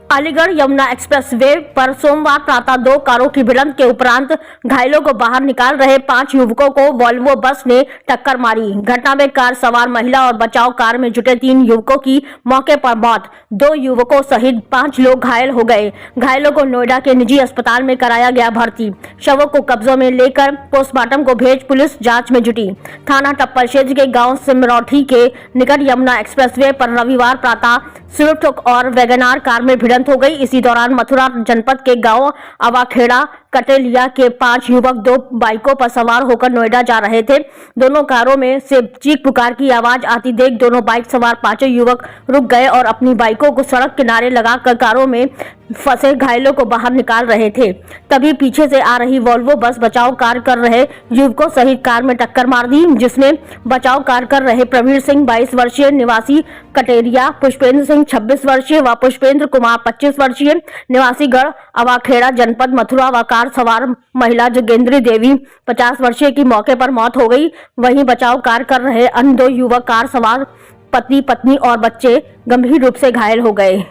Aligarh Yamuna expressway पर सोमवार प्रातः दो कारों की भिड़ंत के उपरांत घायलों को बाहर निकाल रहे 5 युवकों को वॉल्वो बस ने टक्कर मारी। घटना में कार सवार महिला और बचाव कार में जुटे 3 युवकों की मौके पर मौत, 2 युवकों सहित 5 लोग घायल हो गए। घायलों को नोएडा के निजी अस्पताल में कराया गया भर्ती। शवों को कब्जों में लेकर पोस्टमार्टम को भेज पुलिस जाँच में जुटी। थाना टप्पल क्षेत्र के गाँव सिमरौठी के निकट यमुना एक्सप्रेसवे पर रविवार प्रातः स्विफ्ट और वैगनार कार में भिड़ंत हो गई। इसी दौरान मथुरा जनपद के गांव अवाखेड़ा कटेलिया के 5 युवक 2 बाइकों पर सवार होकर नोएडा जा रहे थे। दोनों कारों में से चीख पुकार की आवाज आती देख दोनों बाइक सवार 5 युवक रुक गए और अपनी बाइकों को सड़क किनारे लगाकर कारों में फंसे घायलों को बाहर निकाल रहे थे। तभी पीछे से आ रही वॉल्वो बस बचाव कार्य कर रहे युवकों सहित कार में टक्कर मार दी, जिसमें बचाव कार्य कर रहे प्रवीण सिंह 22 वर्षीय निवासी कटेरिया, पुष्पेंद्र सिंह 26 वर्षीय व पुष्पेंद्र कुमार 25 वर्षीय निवासी गढ़ अवाखेड़ा जनपद मथुरा व कार सवार महिला जोगेंद्री देवी 50 वर्षीय की मौके पर मौत हो गई। वहीं बचाव कार्य कर रहे अन्य 2 युवक कार सवार पति पत्नी और बच्चे गंभीर रूप से घायल हो गए।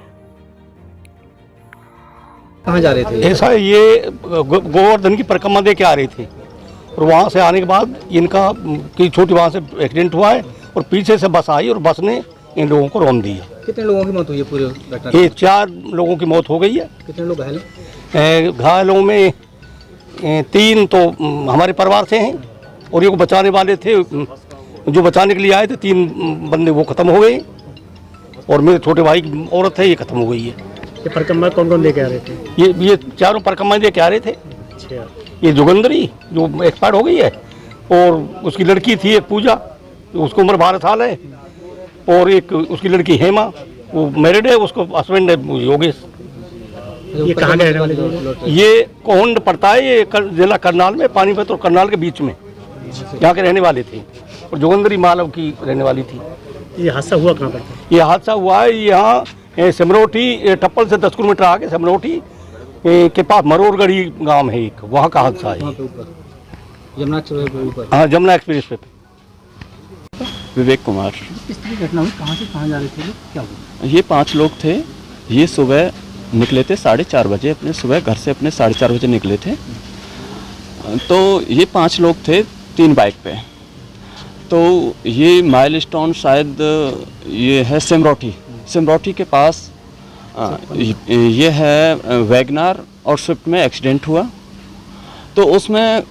कहाँ जा रहे थे? ऐसा ये गोवर्धन की परिक्रमा दे के आ रहे थे और वहाँ से आने के बाद इनका की छोटी वहाँ से एक्सीडेंट हुआ है और पीछे से बस आई और बस ने इन लोगों को रौंद दिया। कितने लोगों की मौत हुई है पूरे घटना में? ये 4 लोगों की मौत हो गई है। कितने लोग घायल हैं? घायलों में 3 तो हमारे परिवार से हैं और ये को बचाने वाले थे, जो बचाने के लिए आए थे 3 बंदे वो खत्म हो गए और मेरे छोटे भाई की औरत है ये खत्म हो गई है। ये परिक्रमा कौन कौन लेके आ रहे थे? ये चारों परिक्रमा लेके आ रहे थे। अच्छा। ये जोगेंद्री जो एक्सपायर हो गई है और उसकी लड़की थी एक पूजा, उसको उम्र 12 साल है, और एक उसकी लड़की हेमा वो मैरिड है, उसको हस्बैंड है योगेश। ये कहाँ के रहने वाले लोग? ये कोहंड पड़ता है, ये जिला करनाल में, पानीपत और करनाल के बीच में यहाँ के रहने वाले थे और जोगेंद्री मालव की रहने वाली थी। ये हादसा हुआ कहाँ पर था? ये हादसा हुआ है यहाँ सिमरौठी, टप्पल से 10 किलोमीटर आगे सिमरौठी के पास मरोरगढ़ी गांव है एक, वहाँ का हादसा है। यमुना एक्सप्रेस पे ऊपर? हाँ, यमुना एक्सप्रेस पे। विवेक कुमार। किस तरह की घटना हुई? कहाँ से कहाँ जा रहे थे? क्या हुआ? ये 5 लोग थे। ये सुबह निकले थे 4:30 बजे, अपने सुबह घर से अपने 4:30 बजे निकले थे। तो ये 5 लोग थे 3 बाइक पे। तो ये माइलस्टोन शायद ये है सिमरौठी के पास ये है वैगनार और स्विफ्ट में एक्सीडेंट हुआ। तो उसमें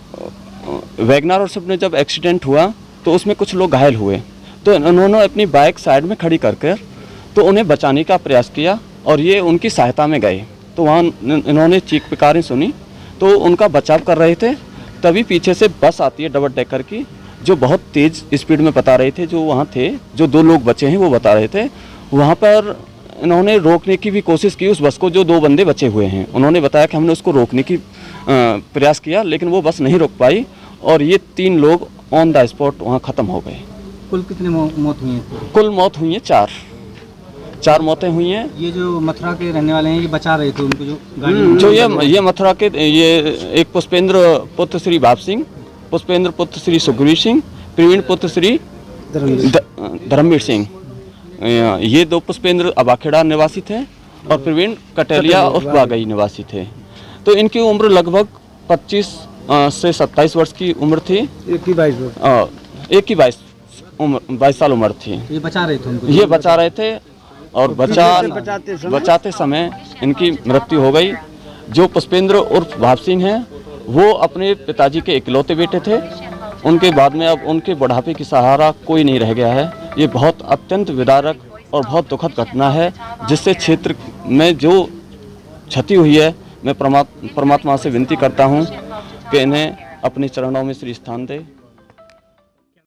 वैगनार और स्विफ्ट में जब एक्सीडेंट हुआ तो उसमें कुछ लोग घायल हुए। तो उन्होंने अपनी बाइक साइड में खड़ी करके तो उन्हें बचाने का प्रयास किया और ये उनकी सहायता में गए। तो वहाँ इन्होंने चीख पुकारें सुनी तो उनका बचाव कर रहे थे। तभी पीछे से बस आती है डबल डेकर की, जो बहुत तेज़ स्पीड में बता रहे थे। जो वहाँ थे, जो 2 लोग बचे हैं वो बता रहे थे, वहाँ पर इन्होंने रोकने की भी कोशिश की उस बस को। जो 2 बंदे बचे हुए हैं उन्होंने बताया कि हमने उसको रोकने की प्रयास किया, लेकिन वो बस नहीं रोक पाई और ये 3 लोग ऑन द स्पॉट वहाँ ख़त्म हो गए। कुल कितनी मौत हुई है? कुल मौत हुई है 4 मौतें हुई हैं। ये जो मथुरा के रहने वाले हैं ये बचा रहे थे उनको, जो गाड़ी जो ये मथुरा के, ये एक पुष्पेंद्र पुत्र श्री भाव सिंह, पुष्पेंद्र पुत्र श्री सुखवीर सिंह, प्रवीण पुत्र श्री धर्मवीर सिंह, ये 2 पुष्पेंद्र अवाखेड़ा निवासी थे और प्रवीण कटेलिया और वागई निवासी थे। तो इनकी उम्र लगभग 25 से 27 वर्ष की उम्र थी। एक की 22 साल उम्र थी। ये बचा रहे थे उनको? ये बचा रहे थे और बचाते समय इनकी मृत्यु हो गई। जो पुष्पेंद्र उर्फ भाव सिंह हैं वो अपने पिताजी के इकलौते बेटे थे। उनके बाद में अब उनके बुढ़ापे की सहारा कोई नहीं रह गया है। ये बहुत अत्यंत विदारक और बहुत दुखद घटना है, जिससे क्षेत्र में जो क्षति हुई है, मैं परमात्मा से विनती करता हूँ कि इन्हें अपने चरणों में श्री स्थान दे।